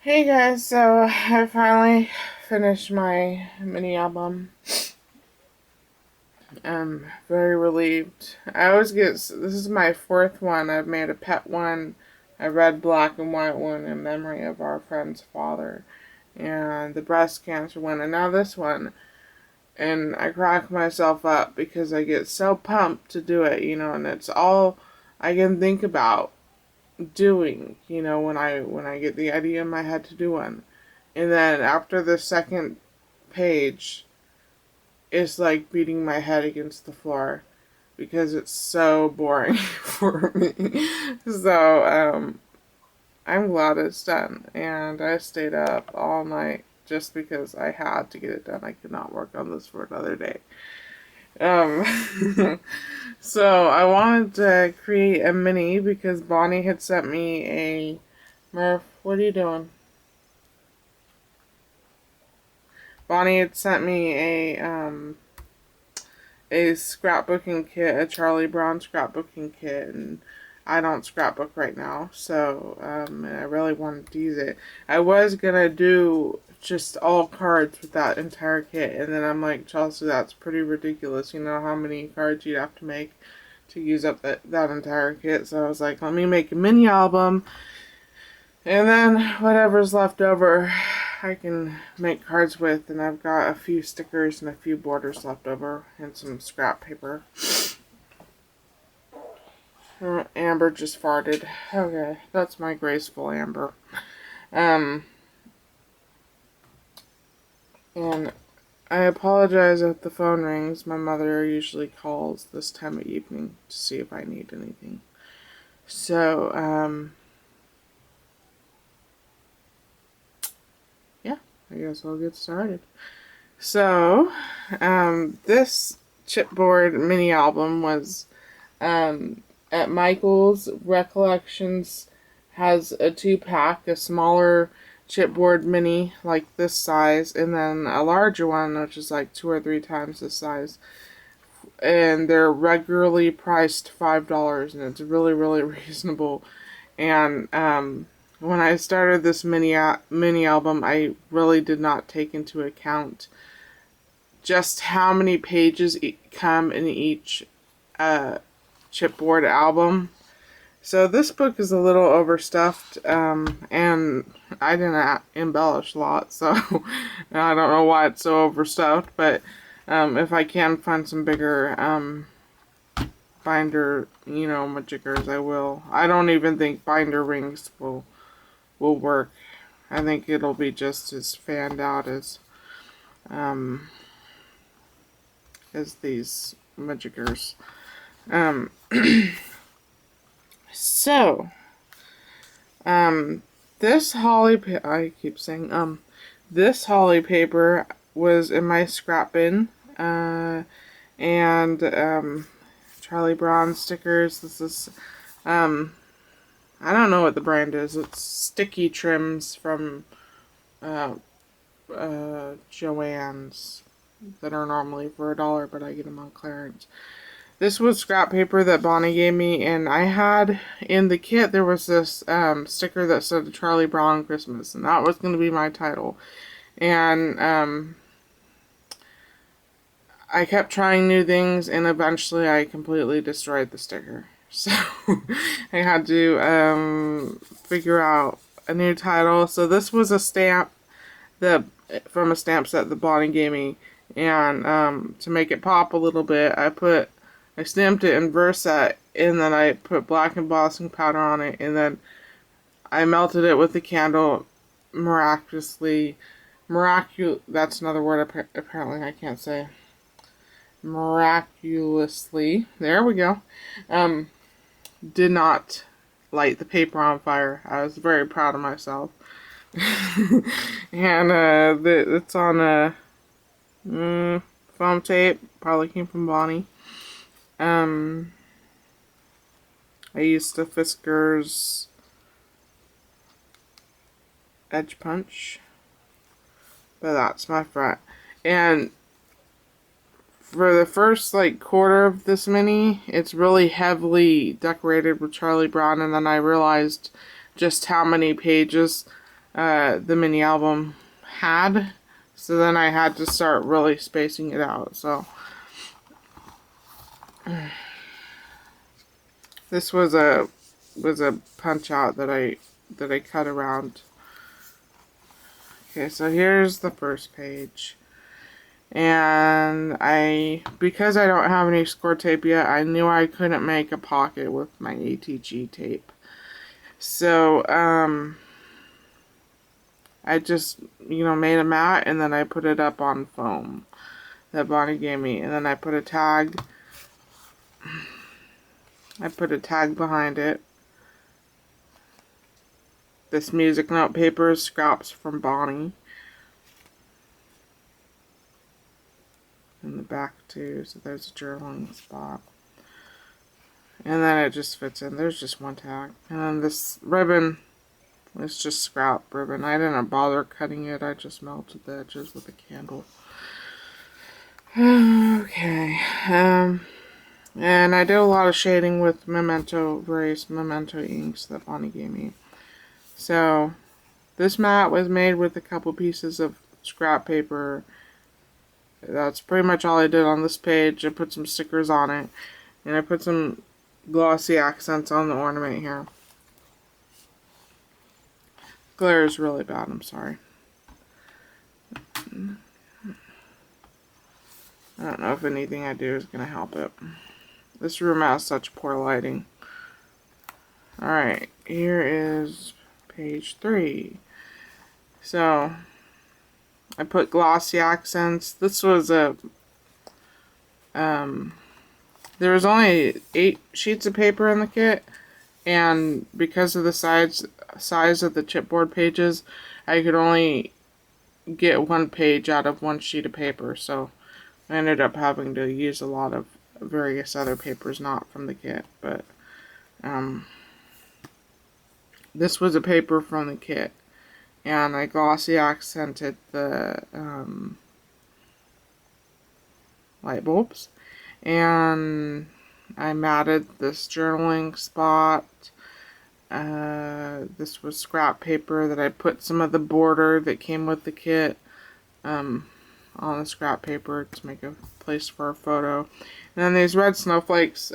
Hey guys, so I finally finished my mini album. I'm very relieved. I always get this is my fourth one. I've made a pet one, a red, black, and white one in memory of our friend's father, and the breast cancer one, and now this one. And I crack myself up because I get so pumped to do it, and it's all I can think about doing, when I get the idea in my head to do one. And then after the second page, it's like beating my head against the floor because it's so boring for me. So, I'm glad it's done. And I stayed up all night just because I had to get it done. I could not work on this for another day. Um, so I wanted to create a mini because Bonnie had sent me a Murph. What are you doing? Bonnie had sent me a scrapbooking kit, a Charlie Brown scrapbooking kit, and I don't scrapbook right now, so I really wanted to use it. I was gonna do just all cards with that entire kit, and then I'm like, Chelsea, that's pretty ridiculous. You know how many cards you'd have to make to use up that entire kit. So I was like, let me make a mini album, and then whatever's left over, I can make cards with. And I've got a few stickers and a few borders left over and some scrap paper. Amber just farted. Okay, that's my graceful Amber. Um, and I apologize if the phone rings. My mother usually calls this time of evening to see if I need anything. So, yeah, I guess I'll get started. So, this chipboard mini album was at Michael's. Recollections has a 2-pack, a smaller chipboard mini like this size, and then a larger one which is like 2 or 3 times this size. And they're regularly priced $5, and it's really, really reasonable. And when I started this mini album, I really did not take into account just how many pages come in each chipboard album. So this book is a little overstuffed, and I didn't embellish a lot, so I don't know why it's so overstuffed, but if I can find some bigger binder, majiggers, I will. I don't even think binder rings will work. I think it'll be just as fanned out um, as these majiggers. Um, so, this I keep saying, this holly paper was in my scrap bin, and, Charlie Brown stickers. This is, I don't know what the brand is. It's Sticky Trims from, Joann's that are normally for $1, but I get them on clearance. This was scrap paper that Bonnie gave me, and I had in the kit there was this sticker that said Charlie Brown Christmas, and that was going to be my title. And I kept trying new things, and eventually I completely destroyed the sticker. So I had to figure out a new title. So this was a stamp that from a stamp set that Bonnie gave me, and to make it pop a little bit, I stamped it in Versa, and then I put black embossing powder on it, and then I melted it with the candle miraculously. That's another word apparently I can't say. Miraculously. There we go. Did not light the paper on fire. I was very proud of myself. And it's on a foam tape. Probably came from Bonnie. I used the Fiskars Edge Punch, but that's my front. And for the first quarter of this mini, it's really heavily decorated with Charlie Brown, and then I realized just how many pages the mini album had. So then I had to start really spacing it out. So this was a punch out that I cut around. Okay, so here's the first page. And because I don't have any score tape yet, I knew I couldn't make a pocket with my ATG tape. So, I just, made a mat, and then I put it up on foam that Bonnie gave me. And then I put a tag. I put a tag behind it. This music note paper is scraps from Bonnie. In the back too, so there's a journaling spot. And then it just fits in. There's just one tag. And then this ribbon is just scrap ribbon. I didn't bother cutting it. I just melted the edges with a candle. Okay. And I did a lot of shading with various Memento inks that Bonnie gave me. So this mat was made with a couple pieces of scrap paper. That's pretty much all I did on this page. I put some stickers on it, and I put some glossy accents on the ornament here. Glare is really bad, I'm sorry. I don't know if anything I do is going to help it. This room has such poor lighting. Alright, here is page 3. So, I put glossy accents. This was there was only 8 sheets of paper in the kit, and because of the size of the chipboard pages, I could only get 1 page out of 1 sheet of paper, so I ended up having to use a lot of various other papers not from the kit, but this was a paper from the kit. And I glossy accented the light bulbs. And I matted this journaling spot. This was scrap paper that I put some of the border that came with the kit on the scrap paper to make a place for a photo. And then these red snowflakes.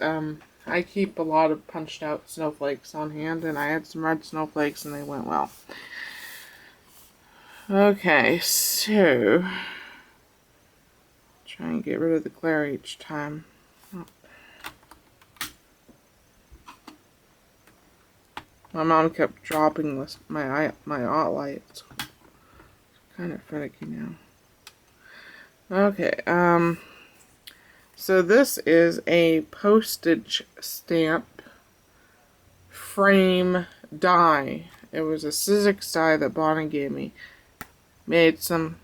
I keep a lot of punched out snowflakes on hand, and I had some red snowflakes and they went well. Okay, so try and get rid of the glare each time. Oh. My mom kept dropping my art light. It's kind of finicky now. Okay, so this is a postage stamp frame die. It was a Sizzix die that Bonnie gave me. Made some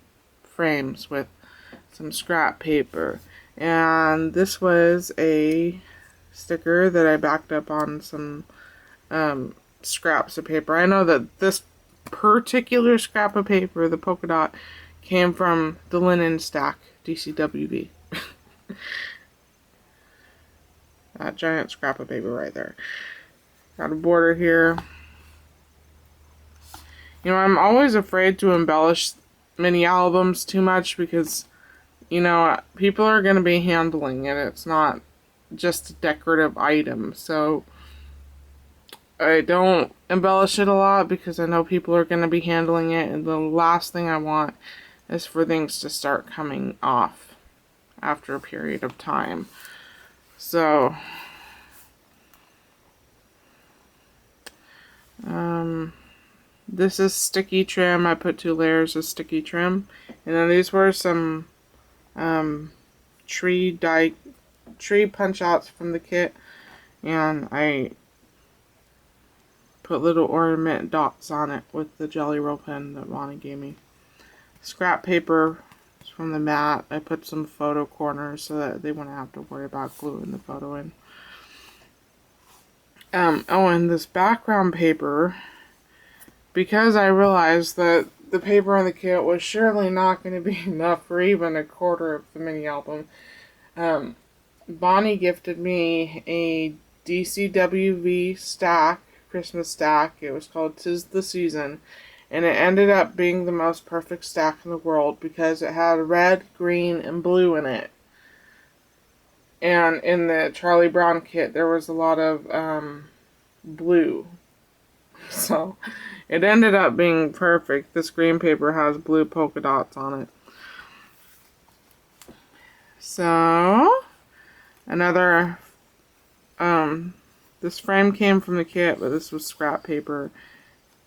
frames with some scrap paper, and this was a sticker that I backed up on some scraps of paper. I know that this particular scrap of paper, the polka dot, came from the linen stack DCWB. That giant scrap of paper right there. Got a border here. I'm always afraid to embellish mini albums too much because, people are going to be handling it. It's not just a decorative item. So I don't embellish it a lot because I know people are going to be handling it. And the last thing I want is for things to start coming off after a period of time. So, this is sticky trim. I put 2 layers of sticky trim. And then these were some tree punch outs from the kit. And I put little ornament dots on it with the Jelly Roll pen that Bonnie gave me. Scrap paper from the mat. I put some photo corners so that they wouldn't have to worry about gluing the photo in. And this background paper, because I realized that the paper on the kit was surely not going to be enough for even a quarter of the mini album, Bonnie gifted me a DCWV stack, Christmas stack. It was called 'Tis the Season, And it ended up being the most perfect stack in the world because it had red, green, and blue in it. And in the Charlie Brown kit, there was a lot of blue. So it ended up being perfect. This green paper has blue polka dots on it. So, another, this frame came from the kit, but this was scrap paper.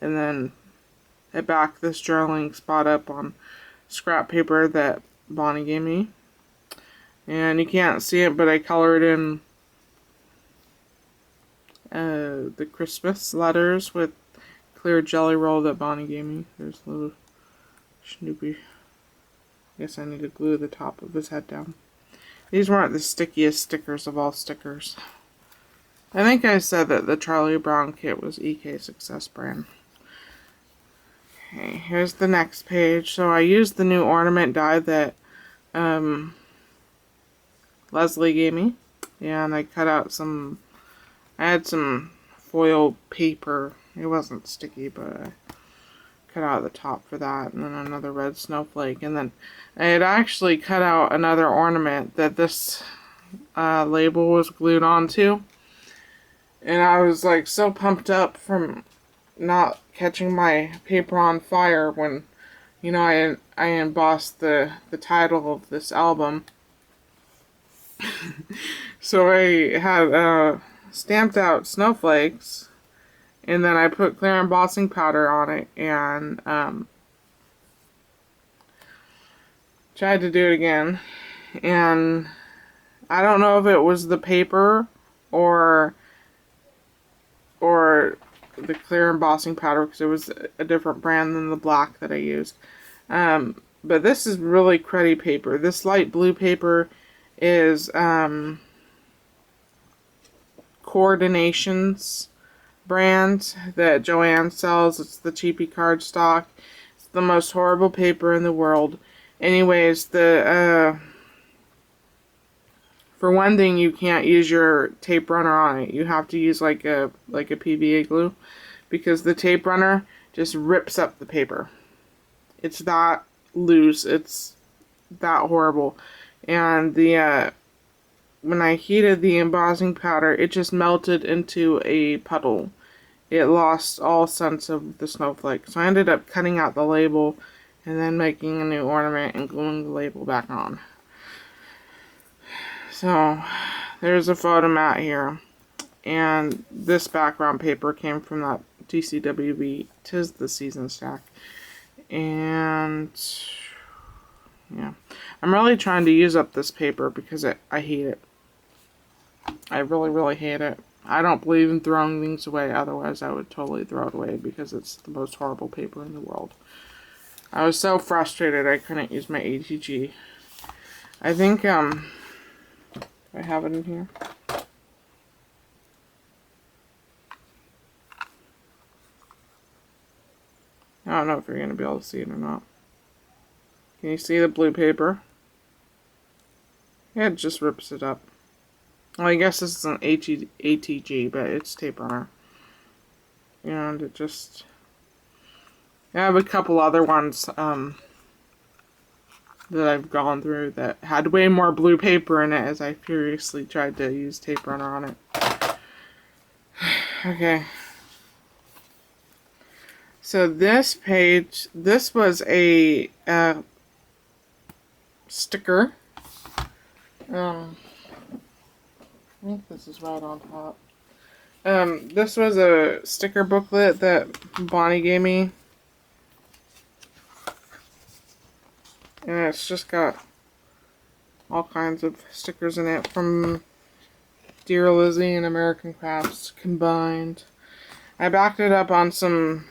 And then I backed this journaling spot up on scrap paper that Bonnie gave me. And you can't see it, but I colored in the Christmas letters with clear jelly roll that Bonnie gave me. There's a little Snoopy. I guess I need to glue the top of his head down. These weren't the stickiest stickers of all stickers. I think I said that the Charlie Brown kit was EK Success brand. Okay, here's the next page. So I used the new ornament die that Leslie gave me. And I cut out some, I had some foil paper. It wasn't sticky, but I cut out the top for that. And then another red snowflake. And then I had actually cut out another ornament that this label was glued onto. And I was like so pumped up from not catching my paper on fire when, you know, I embossed the title of this album. So I had stamped out snowflakes, and then I put clear embossing powder on it, and tried to do it again. And I don't know if it was the paper or the clear embossing powder, because it was a different brand than the black that I used. But this is really cruddy paper. This light blue paper is Coordinations brand that Joanne sells. It's the cheapy cardstock. It's the most horrible paper in the world. Anyways, for one thing, you can't use your tape runner on it. You have to use like a PVA glue, because the tape runner just rips up the paper. It's that loose. It's that horrible. And when I heated the embossing powder, it just melted into a puddle. It lost all sense of the snowflake. So I ended up cutting out the label and then making a new ornament and gluing the label back on. So there's a photo mat here. And this background paper came from that TCWB 'Tis the Season stack. And yeah, I'm really trying to use up this paper because I hate it. I really, really hate it. I don't believe in throwing things away, otherwise I would totally throw it away because it's the most horrible paper in the world. I was so frustrated I couldn't use my ATG. I think, I have it in here. I don't know if you're going to be able to see it or not. Can you see the blue paper? It just rips it up. Well, I guess this is an ATG, but it's tape runner. And it just... I have a couple other ones that I've gone through that had way more blue paper in it as I furiously tried to use tape runner on it. Okay. So this page, this was a sticker. I think this is right on top. This was a sticker booklet that Bonnie gave me. And it's just got all kinds of stickers in it from Dear Lizzie and American Crafts combined. I backed it up on some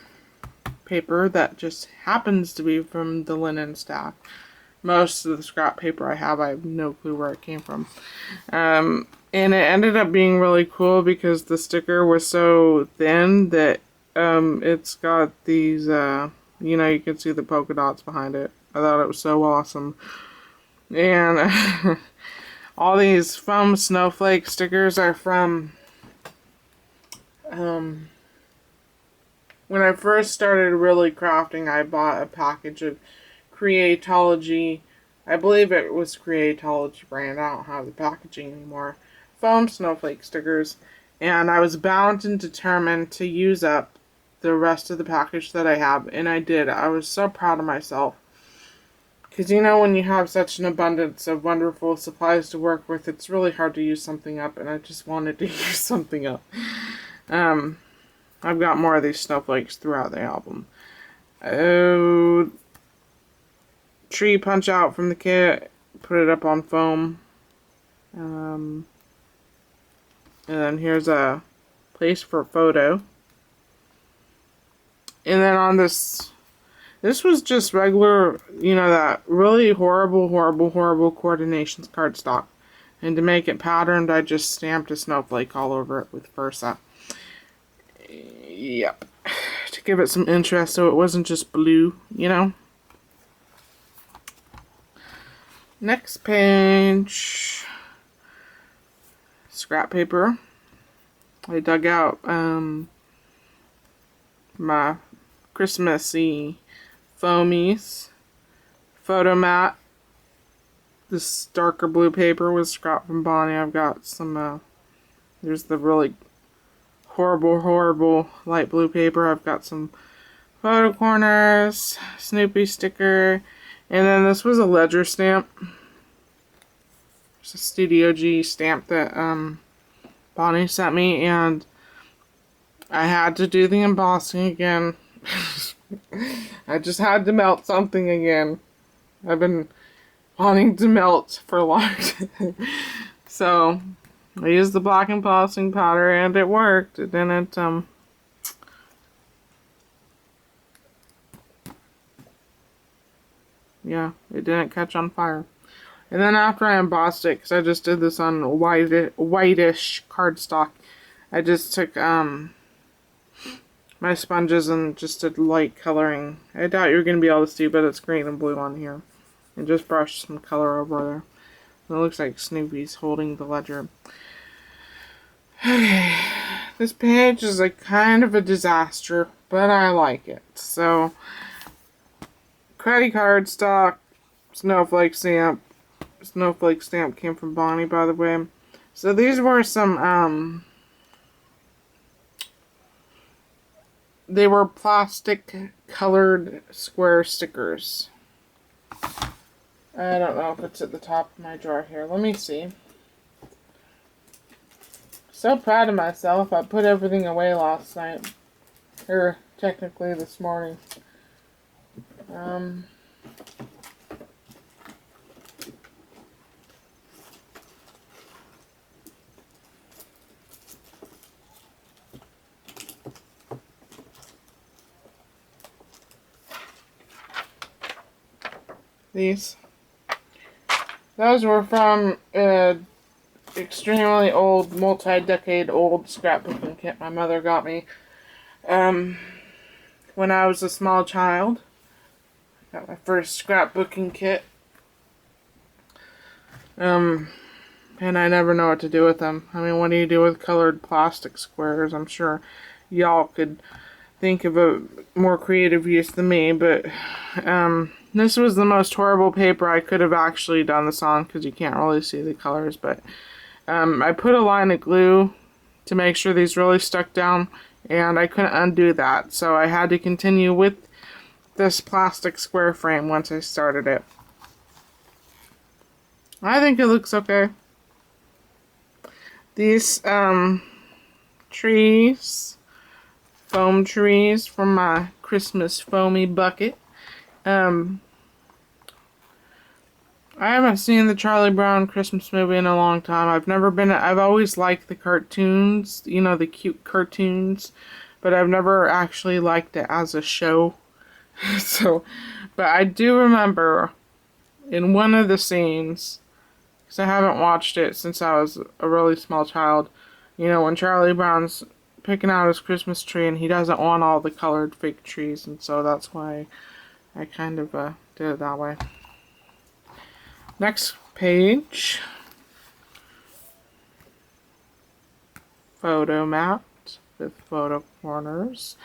paper that just happens to be from the linen stack. Most of the scrap paper I have no clue where it came from. And it ended up being really cool because the sticker was so thin that it's got these, you know, you can see the polka dots behind it. I thought it was so awesome. And all these foam snowflake stickers are from when I first started really crafting, I bought a package of Creatology. I believe it was Creatology brand. I don't have the packaging anymore. Foam snowflake stickers. And I was bound and determined to use up the rest of the package that I have. And I did. I was so proud of myself. Because you know, when you have such an abundance of wonderful supplies to work with, it's really hard to use something up. And I just wanted to use something up. I've got more of these snowflakes throughout the album. Oh, tree punch out from the kit. Put it up on foam. And then here's a place for a photo. And then on this was just regular, you know, that really horrible coordinations cardstock. And to make it patterned, I just stamped a snowflake all over it with Versa. Yep. To give it some interest so it wasn't just blue, you know. Next page. Scrap paper. I dug out my Christmassy foamies. Photo mat. This darker blue paper was scrap from Bonnie. I've got some, there's the really horrible light blue paper. I've got some photo corners, Snoopy sticker, and then this was a ledger stamp. It's a Studio G stamp that Bonnie sent me, and I had to do the embossing again. I just had to melt something again. I've been wanting to melt for a long time. So I used the black embossing powder and it worked. It didn't yeah, it didn't catch on fire. And then after I embossed it, because I just did this on whitish cardstock, I just took my sponges and just did light coloring. I doubt you're going to be able to see, but it's green and blue on here. And just brushed some color over there. And it looks like Snoopy's holding the ledger. Okay, this page is a kind of a disaster, but I like it. So, credit card stock, snowflake stamp. Snowflake stamp came from Bonnie, by the way. So these were some, they were plastic colored square stickers. I don't know if it's at the top of my drawer here. Let me see. So proud of myself. I put everything away last night. Or technically this morning. These. Those were from an extremely old, multi-decade old scrapbooking kit my mother got me when I was a small child. Got my first scrapbooking kit. And I never know what to do with them. I mean, what do you do with colored plastic squares? I'm sure y'all could think of a more creative use than me, but this was the most horrible paper I could have actually done this on because you can't really see the colors, but I put a line of glue to make sure these really stuck down, and I couldn't undo that, so I had to continue with this plastic square frame once I started it. I think it looks okay. These trees, foam trees from my Christmas foamy bucket. I haven't seen the Charlie Brown Christmas movie in a long time. I've always liked the cartoons, you know, the cute cartoons, but I've never actually liked it as a show. So, but I do remember in one of the scenes, because I haven't watched it since I was a really small child, you know, when Charlie Brown's picking out his Christmas tree and he doesn't want all the colored fake trees, and so that's why I kind of did it that way. Next page. Photo mat with photo corners.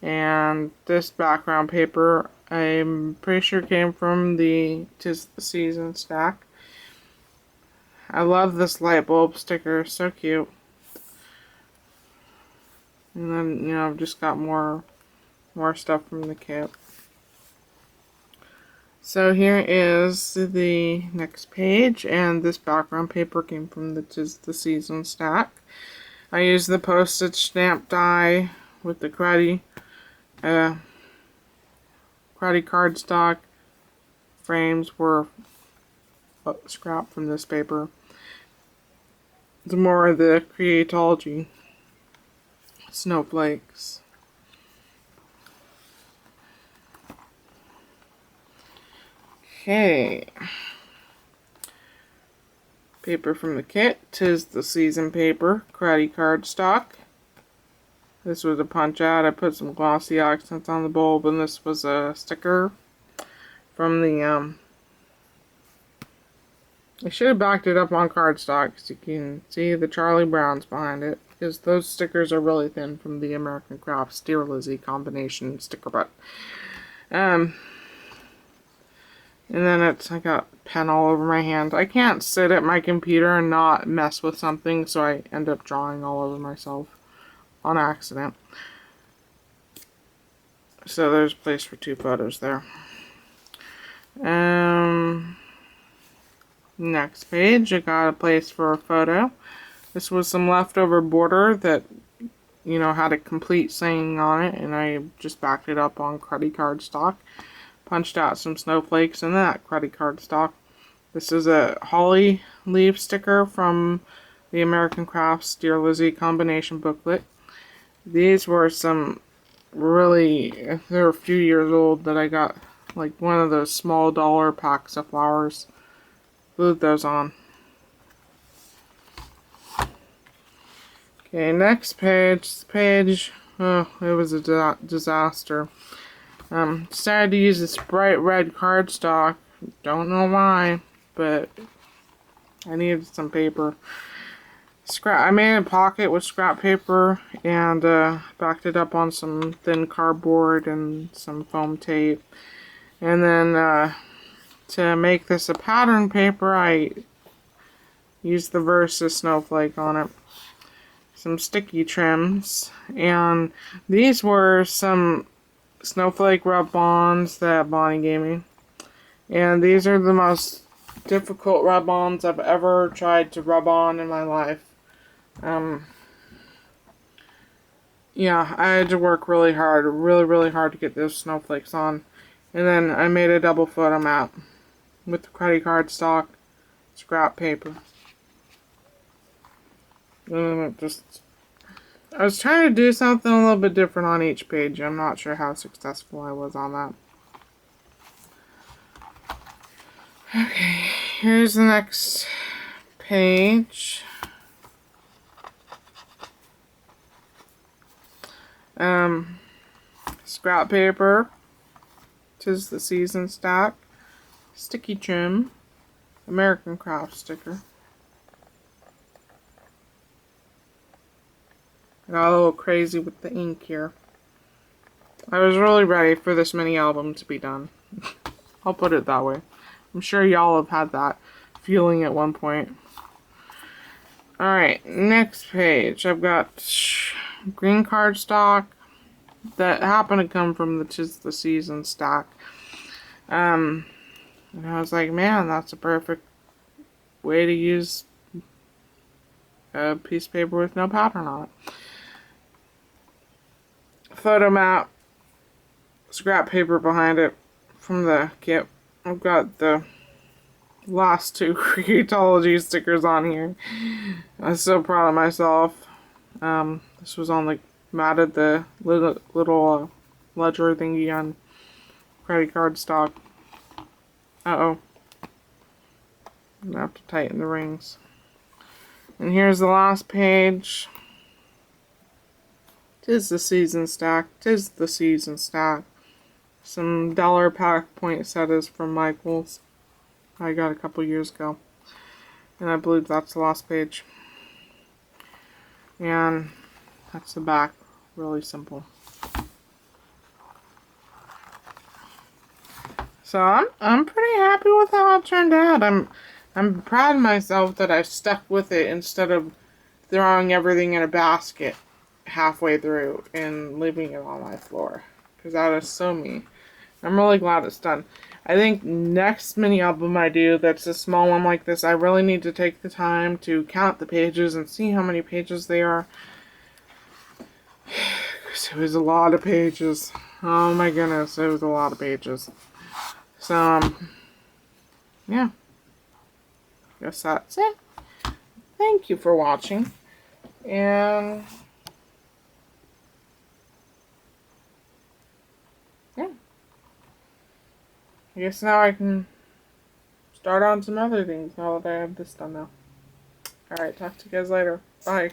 And this background paper, I'm pretty sure came from the 'Tis the Season stack. I love this light bulb sticker, so cute. And then, I've just got more stuff from the kit. So here is the next page, and this background paper came from the 'Tis the Season stack. I used the postage stamp die with the Karate cardstock. Frames were scrapped from this paper. It's more of the Creatology snowflakes. Okay. Paper from the kit. 'Tis the Season paper. Karate cardstock. This was a punch out. I put some glossy accents on the bulb, and this was a sticker from the I should have backed it up on cardstock because you can see the Charlie Browns behind it, because those stickers are really thin from the American Crafts Dear Lizzie combination sticker butt. And then I got pen all over my hand. I can't sit at my computer and not mess with something, so I end up drawing all over myself on accident. So there's a place for 2 photos there. Next page, I got a place for a photo. This was some leftover border that, had a complete saying on it, and I just backed it up on credit card stock. Punched out some snowflakes in that credit card stock. This is a holly leaf sticker from the American Crafts Dear Lizzie combination booklet. These were some they're a few years old that I got, like one of those small dollar packs of flowers. Glued those on. Okay, next page. Oh, it was a disaster. Decided to use this bright red cardstock. Don't know why, but I needed some paper. I made a pocket with scrap paper and backed it up on some thin cardboard and some foam tape. And then to make this a pattern paper, I used the Versus snowflake on it. Some sticky trims, and these were some snowflake rub-ons that Bonnie gave me. And these are the most difficult rub-ons I've ever tried to rub on in my life. Yeah, I had to work really hard, really hard to get those snowflakes on. And then I made a double photo mat with the credit card stock, scrap paper. I was trying to do something a little bit different on each page. I'm not sure how successful I was on that. Okay, here's the next page. Scrap paper. 'Tis the Season stack. Sticky trim. American Craft sticker. I got a little crazy with the ink here. I was really ready for this mini album to be done. I'll put it that way. I'm sure y'all have had that feeling at one point. Alright, next page. I've got green cardstock that happened to come from the 'Tis the Season stack. And I was like, man, that's a perfect way to use a piece of paper with no pattern on it. Photo mat, scrap paper behind it from the kit. I've got the last 2 Creatology stickers on here. I'm so proud of myself. This was on matted the little ledger thingy on credit card stock. I'm gonna have to tighten the rings. And here's the last page. 'Tis the Season stack. 'Tis the Season stack. Some dollar pack poinsettias from Michaels. I got a couple years ago. And I believe that's the last page. And that's the back. Really simple. So I'm pretty happy with how it turned out. I'm proud of myself that I stuck with it instead of throwing everything in a basket halfway through and leaving it on my floor. Because that is so me. I'm really glad it's done. I think next mini album I do that's a small one like this, I really need to take the time to count the pages and see how many pages they are. Because it was a lot of pages. Oh my goodness, it was a lot of pages. So, yeah. Guess that's it. Thank you for watching. And yeah. I guess now I can start on some other things now that I have this done now. Alright, talk to you guys later. Bye.